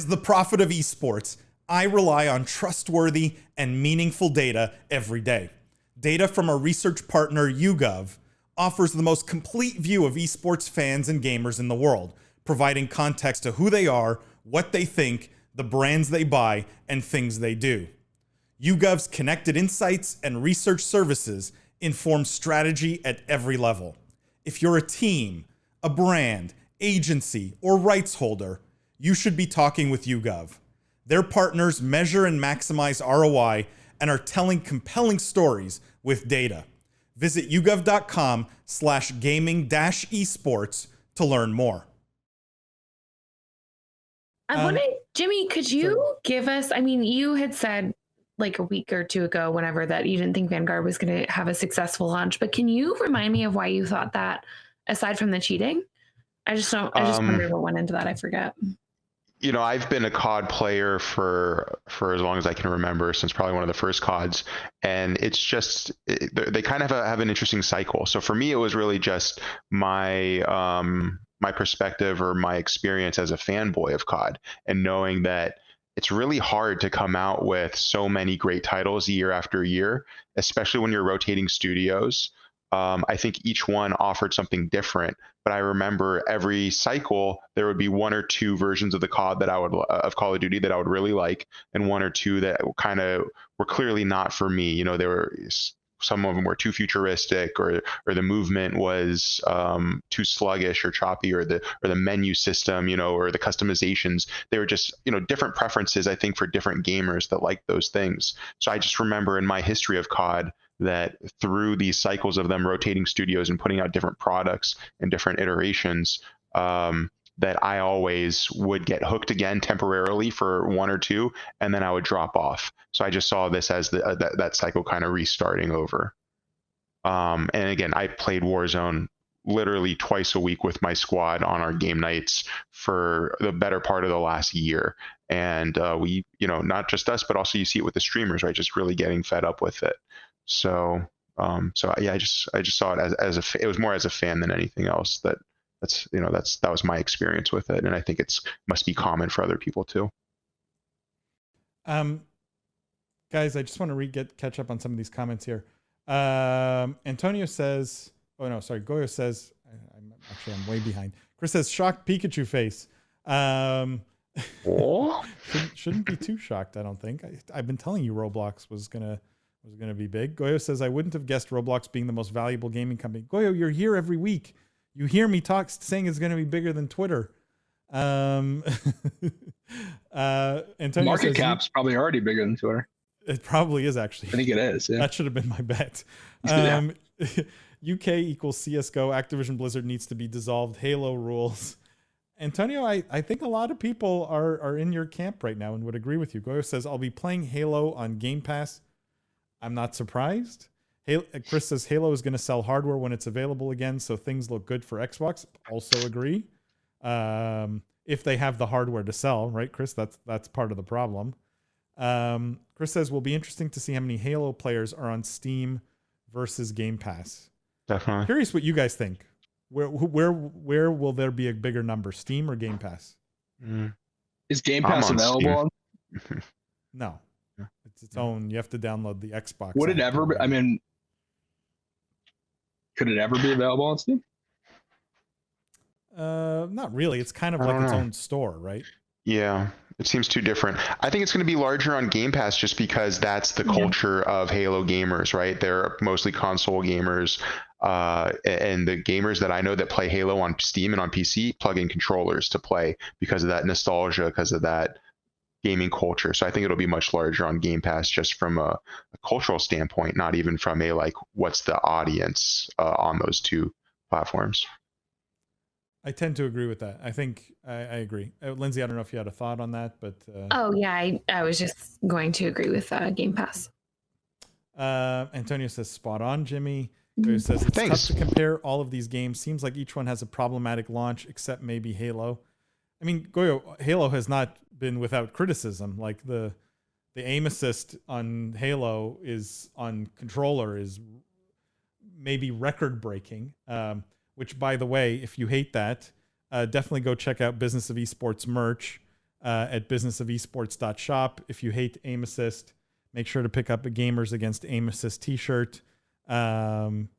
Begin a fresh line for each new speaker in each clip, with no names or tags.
As the prophet of esports, I rely on trustworthy and meaningful data every day. Data from our research partner YouGov offers the most complete view of esports fans and gamers in the world, providing context to who they are, what they think, the brands they buy, and things they do. YouGov's connected insights and research services inform strategy at every level. If you're a team, a brand, agency, or rights holder, you should be talking with YouGov. Their partners measure and maximize ROI and are telling compelling stories with data. Visit yougov.com/gaming-esports to learn more.
I wanted, Jimmy, could you give us, I mean, you had said like a week or two ago, whenever, that you didn't think Vanguard was going to have a successful launch, but can you remind me of why you thought that, aside from the cheating? I just wonder what went into that. I forget.
You know, I've been a COD player for as long as I can remember, since probably one of the first CODs, and it's just they kind of have an interesting cycle. So for me, it was really just my my perspective or my experience as a fanboy of COD, and knowing that it's really hard to come out with so many great titles year after year, especially when you're rotating studios. I think each one offered something different, but I remember every cycle there would be one or two versions of the COD that I would of Call of Duty that I would really like, and one or two that kind of were clearly not for me. You know, there were some of them were too futuristic, or the movement was too sluggish or choppy, or the menu system, you know, or the customizations. They were just, you know, different preferences, I think, for different gamers that like those things. So I just remember in my history of COD that through these cycles of them rotating studios and putting out different products and different iterations, that I always would get hooked again temporarily for one or two, and then I would drop off. So I just saw this as that cycle kind of restarting over. And again, I played Warzone literally twice a week with my squad on our game nights for the better part of the last year. And we, you know, not just us, but also you see it with the streamers, right? Just really getting fed up with it. So yeah, I just saw it as it was more as a fan than anything else. That was my experience with it, and I think must be common for other people too.
Guys, I just want to catch up on some of these comments here. Antonio says, oh no, sorry, Goyo says, I'm way behind. Chris says, shocked Pikachu face. Shouldn't be too shocked, I don't think. I've been telling you Roblox was gonna be big. Goyo says, I wouldn't have guessed Roblox being the most valuable gaming company. Goyo, you're here every week. You hear me saying it's going to be bigger than Twitter. Antonio
market cap's probably already bigger than Twitter.
It probably is, actually.
I think it is. Yeah.
That should have been my bet. UK equals CSGO. Activision Blizzard needs to be dissolved. Halo rules. Antonio, I think a lot of people are in your camp right now and would agree with you. Goyo says, I'll be playing Halo on Game Pass. I'm not surprised. Chris says Halo is going to sell hardware when it's available again, so things look good for Xbox. Also agree. If they have the hardware to sell, right, Chris? That's part of the problem. Chris says, will be interesting to see how many Halo players are on Steam versus Game Pass.
Definitely.
Curious what you guys think. Where will there be a bigger number, Steam or Game Pass?
Is Game Pass available?
No. It's its own. You have to download the Xbox.
Would it ever be, I mean, could it ever be available on Steam?
Not really. It's kind of like its own store, right?
Yeah, it seems too different. I think it's going to be larger on Game Pass just because that's the culture of Halo gamers, right? They're mostly console gamers. And the gamers that I know that play Halo on Steam and on PC plug in controllers to play because of that nostalgia, because of that gaming culture. So I think it'll be much larger on Game Pass just from a cultural standpoint, not even from a like what's the audience on those two platforms.
I tend to agree with that. I think I agree. Lindsay, I don't know if you had a thought on that, but
oh yeah, I was just going to agree with Game Pass.
Antonio says spot on, Jimmy. He says it's tough to compare all of these games. Seems like each one has a problematic launch, except maybe Halo. I mean, Goyo, Halo has not been without criticism. Like the aim assist on Halo is on controller is maybe record breaking. Which, by the way, if you hate that, definitely go check out Business of Esports merch. at businessofesports.shop. If you hate aim assist, make sure to pick up a Gamers Against Aim Assist t-shirt. And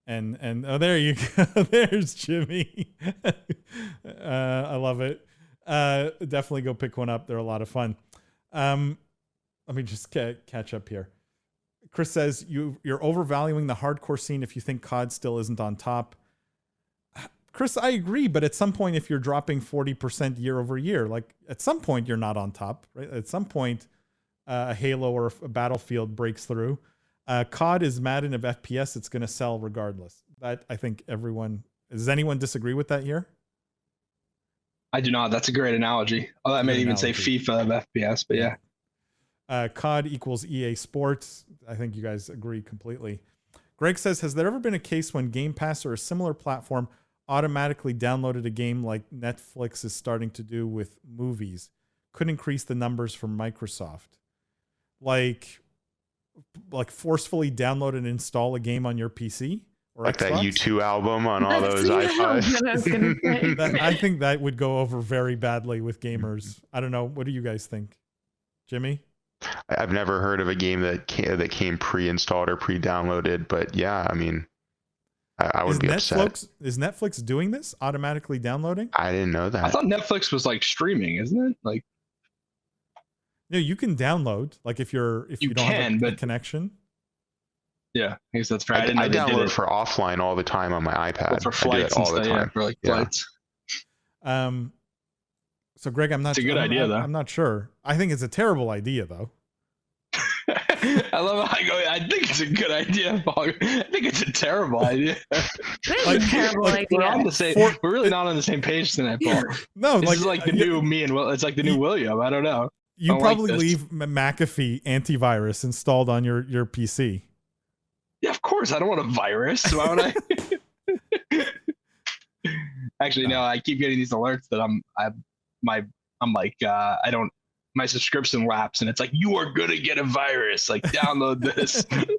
oh, there you go. There's Jimmy. I love it. Definitely go pick one up. They're a lot of fun. Let me just catch up here. Chris says you're overvaluing the hardcore scene if you think COD still isn't on top. Chris, I agree, but at some point, if you're dropping 40% year over year, like at some point you're not on top, right? At some point, a Halo or a Battlefield breaks through. COD is Madden of FPS. It's going to sell regardless. That I think everyone. Does anyone disagree with that here?
I do not. That's a great analogy. Oh, I may even say FIFA of FPS, but yeah.
COD equals EA Sports. I think you guys agree completely. Greg says, has there ever been a case when Game Pass or a similar platform automatically downloaded a game like Netflix is starting to do with movies? Could increase the numbers from Microsoft. Like forcefully download and install a game on your PC? Or
like
Xbox?
That U2 album on all those iPods.
I think that would go over very badly with gamers. I don't know. What do you guys think? Jimmy?
I've never heard of a game that came pre-installed or pre-downloaded, but yeah, I mean, I would be upset.
Is Netflix doing this? Automatically downloading?
I didn't know that.
I thought Netflix was like streaming, isn't it? Like,
no, you can download. Like if you don't have a connection.
Yeah, I guess that's right.
I download for offline all the time on my iPad.
Well, for flights all the time. Yeah, for like flights.
So Greg, it's
a good idea though.
I'm not sure. I think it's a terrible idea though.
I love how I go. I think it's a good idea, Paul. I think it's a terrible idea.
It's a terrible idea.
We're on the same. We're really not on the same page tonight, Paul.
No,
this is like the new me and Will. It's like the new William. I don't know.
You probably leave McAfee antivirus installed on your PC.
Yeah, of course. I don't want a virus. Why would I? Actually, no. I keep getting these alerts that my subscription lapse, and it's like, you are gonna get a virus. Like, download this. But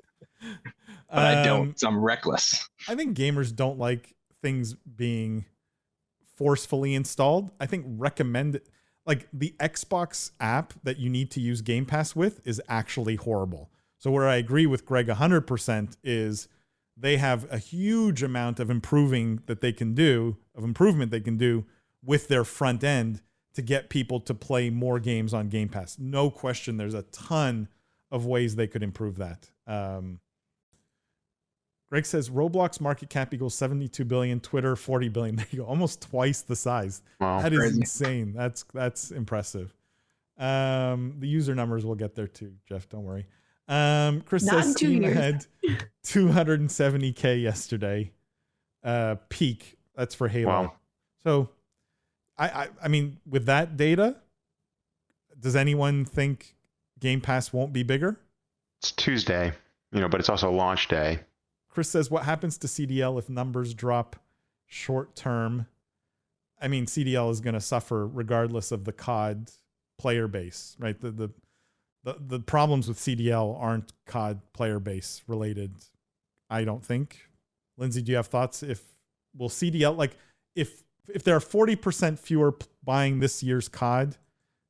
I don't. So I'm reckless.
I think gamers don't like things being forcefully installed. I think like the Xbox app that you need to use Game Pass with is actually horrible. So where I agree with Greg 100% is they have a huge amount of improvement they can do with their front end to get people to play more games on Game Pass. No question, there's a ton of ways they could improve that. Greg says Roblox market cap equals 72 billion, Twitter 40 billion. There you go, almost twice the size. Wow, that is insane. That's impressive. The user numbers will get there too, Jeff. Don't worry. Chris says Steam had 270K yesterday. Peak. That's for Halo. Wow. So, I mean, with that data, does anyone think Game Pass won't be bigger?
It's Tuesday, but it's also launch day.
Chris says, what happens to CDL if numbers drop short term? I mean, CDL is going to suffer regardless of the COD player base, right? The problems with CDL aren't COD player base related, I don't think. Lindsay, do you have thoughts? Will CDL, like if there are 40% fewer buying this year's COD,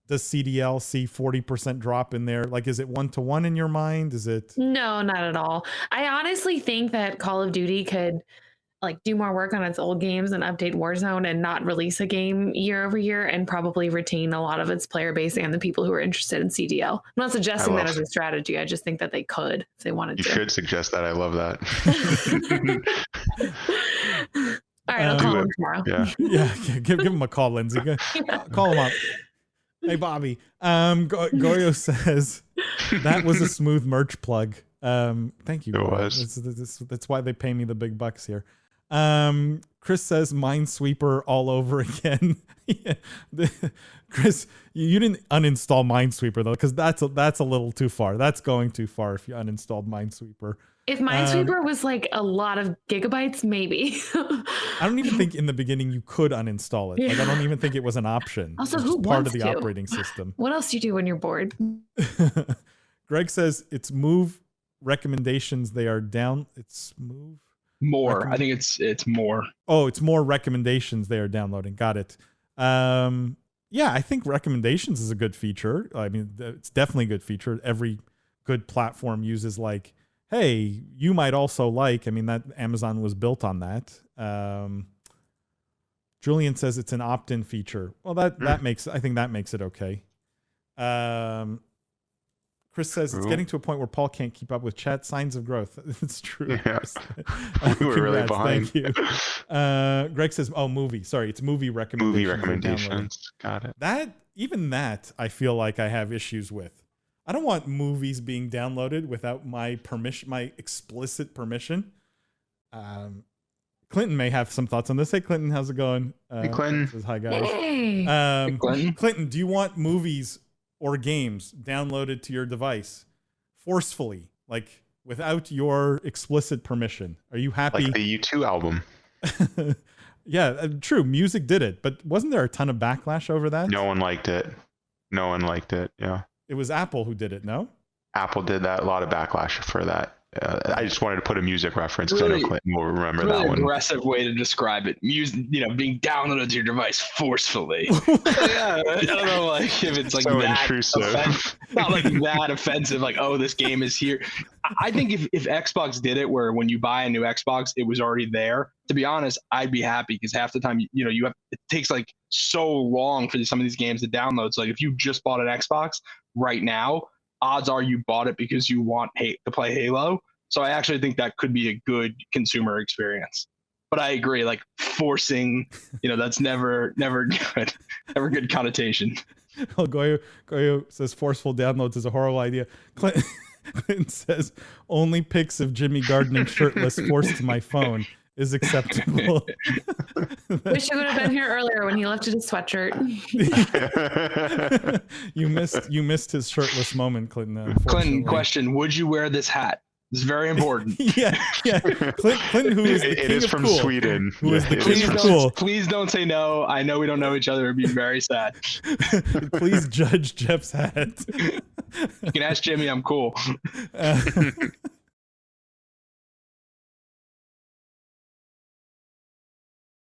does CDL see 40% drop in there? Like, is it 1-to-1 in your mind? Is it?
No, not at all. I honestly think that Call of Duty could do more work on its old games and update Warzone and not release a game year over year and probably retain a lot of its player base and the people who are interested in CDL. I'm not suggesting that as a strategy. I just think that they could if they wanted to.
You should suggest that. I love that.
All right, I'll call him tomorrow.
Yeah. Give him a call, Lindsay. Call him up. Hey, Bobby. Goyo says that was a smooth merch plug. Thank you.
It was.
That's why they pay me the big bucks here. Chris says Minesweeper all over again. Chris, you didn't uninstall Minesweeper though, because that's a little too far. That's going too far if you uninstalled Minesweeper.
If Minesweeper was like a lot of gigabytes, maybe.
I don't even think in the beginning you could uninstall it. Yeah. Like, I don't even think it was an option.
Also, who wants
part of the
to?
Operating system.
What else do you do when you're bored?
Greg says it's move recommendations. They are down. It's move
more. I think it's more.
Oh, it's more recommendations they are downloading. Got it. Yeah, I think recommendations is a good feature. I mean, it's definitely a good feature. Every good platform uses like, hey, you might also like. I mean, that Amazon was built on that. Julian says it's an opt-in feature. Well, I think that makes it okay. Chris says it's getting to a point where Paul can't keep up with chat. Signs of growth. It's true.
Yes. We were really behind.
Thank you. Greg says, "Oh, movie. Sorry, it's movie recommendations."
Movie recommendations. Got it.
That I feel like I have issues with. I don't want movies being downloaded without my permission, my explicit permission. Clinton may have some thoughts on this. Hey, Clinton, how's it going?
Hey, Clinton.
Says, hi, guys.
Hey.
Clinton, do you want movies or games downloaded to your device forcefully, like without your explicit permission? Are you happy?
Like the U2 album.
Yeah, true. Music did it, but wasn't there a ton of backlash over that?
No one liked it. Yeah.
It was Apple who did it, no?
Apple did that. A lot of backlash for that. I just wanted to put a music reference because I know Clinton will remember that one.
Aggressive way to describe it. Music, being downloaded to your device forcefully. Yeah, I don't know, like if it's like
so
that
intrusive.
not like that offensive. Like, oh, this game is here. I think if Xbox did it, where when you buy a new Xbox, it was already there. To be honest, I'd be happy because half the time, it takes like so long for some of these games to download. So like if you just bought an Xbox right now, odds are you bought it because you want to play Halo. So I actually think that could be a good consumer experience. But I agree, like forcing, that's never good, never good connotation.
Oh, Goyo says forceful downloads is a horrible idea. Clinton says only pics of Jimmy gardening shirtless forced to my phone is acceptable.
Wish you would have been here earlier when he lifted his sweatshirt.
You missed his shirtless moment, Clinton.
Clinton, question: would you wear this hat? It's very important.
yeah. Clinton, who is the king
it is
of
from
cool,
Sweden.
who is the king of cool.
Please don't say no. I know we don't know each other. It'd be very sad.
Please judge Jeff's hat.
You can ask Jimmy. I'm cool.